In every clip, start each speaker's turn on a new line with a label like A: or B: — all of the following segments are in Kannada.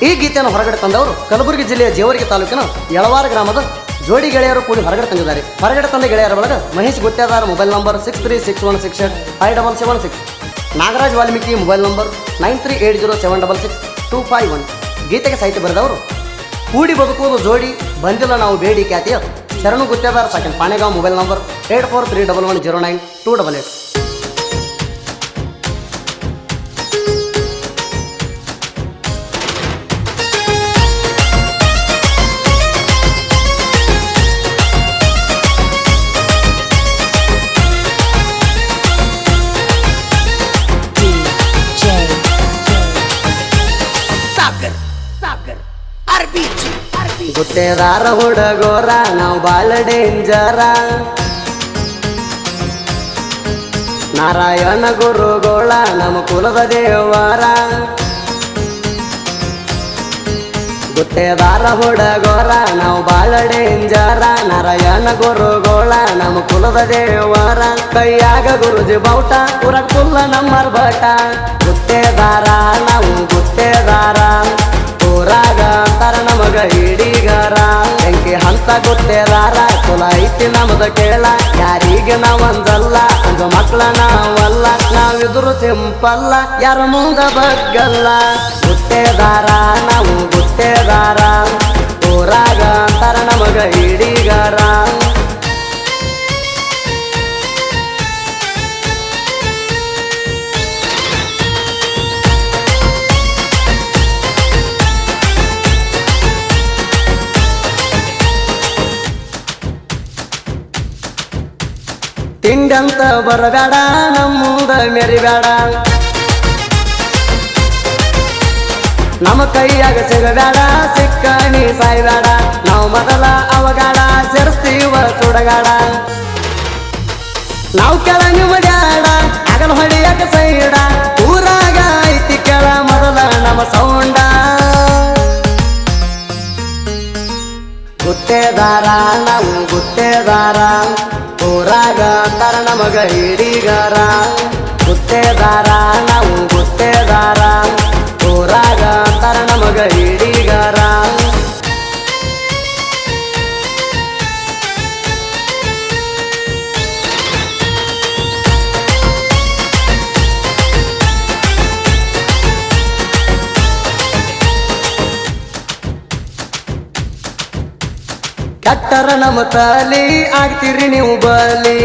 A: ಈ ಗೀತೆಯನ್ನು ಹೊರಗಡೆ ತಂದವರು ಕಲಬುರಗಿ ಜಿಲ್ಲೆಯ ಜೇವರ್ಗಿ ತಾಲೂಕಿನ ಯಳವಾರ ಗ್ರಾಮದ ಜೋಡಿ ಗೆಳೆಯರು ಕೂಡಿ ಹೊರಗಡೆ ತಂದಿದ್ದಾರೆ. ಹೊರಗಡೆ ತಂದ ಗೆಳೆಯರ ಒಳಗೆ Mahesh Guttedar mobile number 6361685776, Nagaraj Valmiki mobile number 9380766251. ಗೀತೆಗೆ ಸಾಹಿತ್ಯ ಬರೆದವರು ಕೂಡಿ ಬದುಕುವುದು ಜೋಡಿ ಬಂದಿಲ್ಲ ನಾವು ಬೇಡಿ ಖ್ಯಾತಿಯ ಶರಣು ಗುತ್ತೇದಾರ್ ಸಾಕಿನ್ ಪಾಣೆಗಾಂವ್ ಮೊಬೈಲ್ ನಂಬರ್ 8431109288. ಗುತ್ತೇದಾರ ಹುಡುಗೋರ ನಾವು ಬಾಳ ಡೇಂಜರ, ನಾರಾಯಣ ಗುರುಗೋಳ ನಮ್ಮ ಕುಲದ ದೇವರ. ಗುತ್ತೇದಾರ ಹುಡುಗೋರ ನಾವು ಬಾಳ ಡೇಂಜರ, ನಾರಾಯಣ ಗುರುಗೋಳ ನಮ್ಮ ಕುಲದ ದೇವರ. ಕೈಯಾಗ ಗುರುಜಿ ಬೌಟ ಪುರ ಕುಲ್ಲ ನಮ್ಮರ್ ಬಟ. ಗುತ್ತೇದಾರ ನಾವು ಗುತ್ತೇದಾರ, ಊರಾಗ ಅಂತಾರ ನಮಗ ಹಿಡಿಗಾರ. ಬೆಂಕಿ ಹಂತ ಗುತ್ತೇದಾರ ಕುಲ ಐತಿ ನಮದ ಕೇಳ. ಯಾರಿಗೆ ನಾವಂದಲ್ಲ ಅಂದು ಮಕ್ಳ ನಾವಲ್ಲ, ನಾವಿದ್ರು ಸಿಂಪಲ್ಲ ಯಾರ ಮುಂದ ಬಗ್ಗಲ್ಲ. ಗುತ್ತೇದಾರ ನಾವು ಗುತ್ತೇದಾರ, ಊರಾಗ ಅಂತಾರ ನಮಗ ಹಿಡಿಗಾರ. ತಿಂಡಂತ ಬರಬೇಡ ನಮ್ಮುಂದ ಮೆರಿಬೇಡ, ನಮ್ಮ ಕೈಯಾಗ ಸಿಗಬೇಡ ಸಿಕ್ಕಣಿ ಸಾಯ್ಬೇಡ. ನಾವು ಮೊದಲ ಅವಗಾಡ ಸೇರಿಸ್ತೀವ ಸುಡಗಾಡ, ನಾವು ಕೆಳ ನಿಮಡ್ಯಾಡ ಅಗಲ ಹೊಡಿಯಾಕ ಸೈಡ. ಊರಾಗ ಐತಿ ಕೆಳ ಮೊದಲ ನಮ್ಮ ಸೌಂಡ. ಗುತ್ತೇದಾರ ನಾವು ಗುತ್ತೇದಾರ, ಊರಾಗ ಅಂತಾರ ನಮಗ ಹಿಡಿಗಾರ. ಗುತ್ತೇದಾರ ನಾವು ಗುತ್ತೇದಾರ, ಊರಾಗ ಅಂತಾರ ನಮಗ ಹಿಡಿಗಾರ. ಕೆಟ್ಟರ ನಮ್ಮ ತಲಿ ಆಗ್ತೀರಿ ನೀವು ಬಲಿ,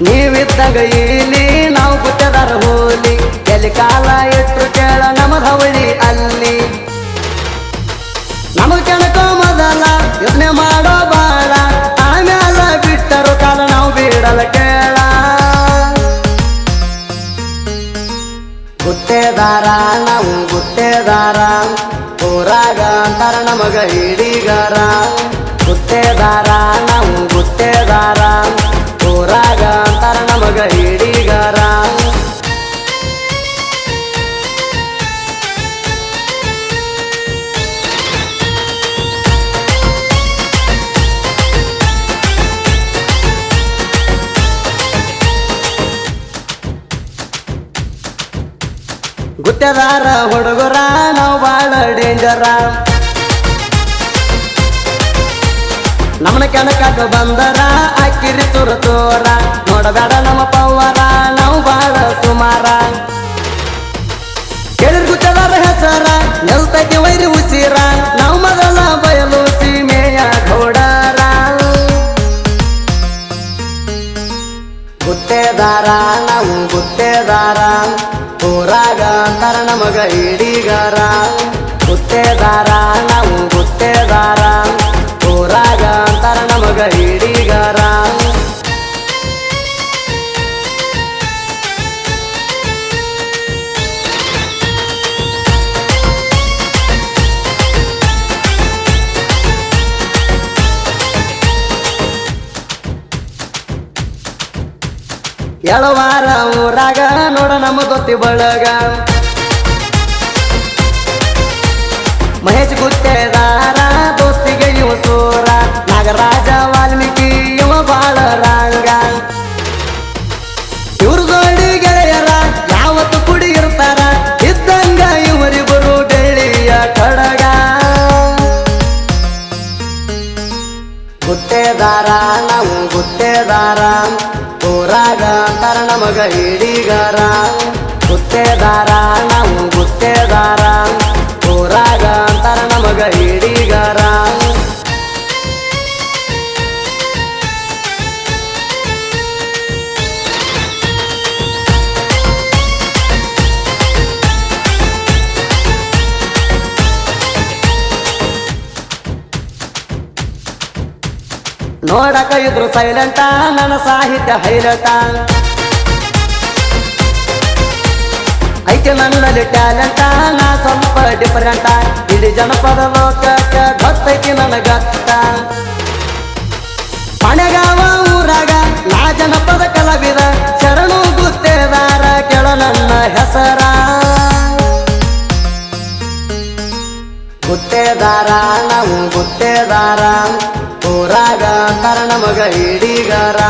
A: ನೀವಿದ್ದಾಗ ಇಲ್ಲಿ ನಾವು ಗುತ್ತೇದಾರ ಹೋಲಿ. ಎಲ್ಲಿ ಕಾಲ ಇಟ್ರು ಕೇಳ ನಮದ ಹವಳಿ ಅಲ್ಲಿ, ನಮಗ್ ಕೆಣಕೋ ಮೊದಲ ಯೋಚನೆ ಮಾಡೋ ಬಾಳ. ಆಮ್ಯಾಲ ಬಿಟ್ಟರು ಕಾಲ ನಾವು ಬಿಡಲ ಕೇಳ. ಗುತ್ತೇದಾರ ನಾವು ಗುತ್ತೇದಾರ, ಊರಾಗ ಅಂತಾರ ನಮಗ ಹಿಡಿಗಾರ. ಗುತ್ತೇದಾರ ನಾವು ಗುತ್ತೇದಾರ, ಊರಾಗ ಅಂತಾರ ನಮಗ ಹಿಡಿಗಾರ. ಗುತ್ತೇದಾರ ಹುಡುಗರ ನಾವು ಬಾಳ ಡೇಂಜರ, ನಮ್ಮನ ಕೆಣಕಾಕ ಬಂದರ ಅಕ್ಕಿರಿ ತುರ ತೋರ. ನೋಡಬೇಡ ನಮ್ಮ ಪವ್ವರ ನಾವು ಬಾಳ ಸುಮಾರ. ಕೇಳಿರ್ ಗುತ್ತೇದಾರ ಹೆಸರ ನೆಲ್ತೈತಿ ವೈರಿ ಉಸಿರ, ನಾವು ಮೊದಲ ಬಯಲು ಸೀಮೆಯ ಘೋಡರ. ಗುತ್ತೇದಾರ ನಾವು ಗುತ್ತೇದಾರ, ಊರಾಗ ಅಂತಾರ ನಮಗ ಹಿಡಿಗಾರ. ಗುತ್ತೇದಾರ ನಾವು ಗುತ್ತೇದಾರ, ಊರಾಗ ಅಂತಾರ ನಮಗ ಹಿಡಿಗಾರ. ಯಳವಾರ ಊರಾಗ ನೋಡ ನಮ್ಮ ದೊತ್ತಿ ಬಳಗ, ಮಹೇಶ್ ಗುತ್ತೇದಾರ ದೋಸ್ತಿಗೆ ಇವ ಸೂರ. ನಾಗರಾಜ ವಾಲ್ಮೀಕಿ ಇವ ಬಾಳ ರಂಗ, ಇವ್ರ ಜೋಡಿ ಗೆಳೆಯರ ಯಾವತ್ತು ಕುಡಿ ಇರ್ತಾರ. ನಮಗ ಹಿಡಿಗಾರ ಗುತ್ತೇದಾರ ನಾವು ಗುತ್ತೇದಾರ ಊರಾಗ ಅಂತಾರ ನಮಗ ಹಿಡಿಗಾರ ನೋಡಕ ಇದ್ರು ಸೈಲೆಂಟ ನನ್ನ ಸಾಹಿತ್ಯ ಹೈಲಟ ಐತೆ ನನ್ನಲ್ಲಿ ಟ್ಯಾಲೆಂಟ ನಾ ಸ್ವಲ್ಪ ಡಿಫರೆಂಟ ಇಡೀ ಜನಪದ ಲೋಕಕ್ಕೆ ಗೊತ್ತೈತಿ ನನಗತ್ತ ಮನೆಗಾವ ಊರಾಗ ನಾ ಜನಪದ ಕಲಾವಿದ ಶರಣು ಗುತ್ತೇದಾರ ಕೆಳ ನನ್ನ ಹೆಸರ ಗುತ್ತೇದಾರ ನಾವು ಗುತ್ತೇದಾರ ಊರಾಗ ಅಂತಾರ ನಮಗ ಹಿಡಿಗಾರ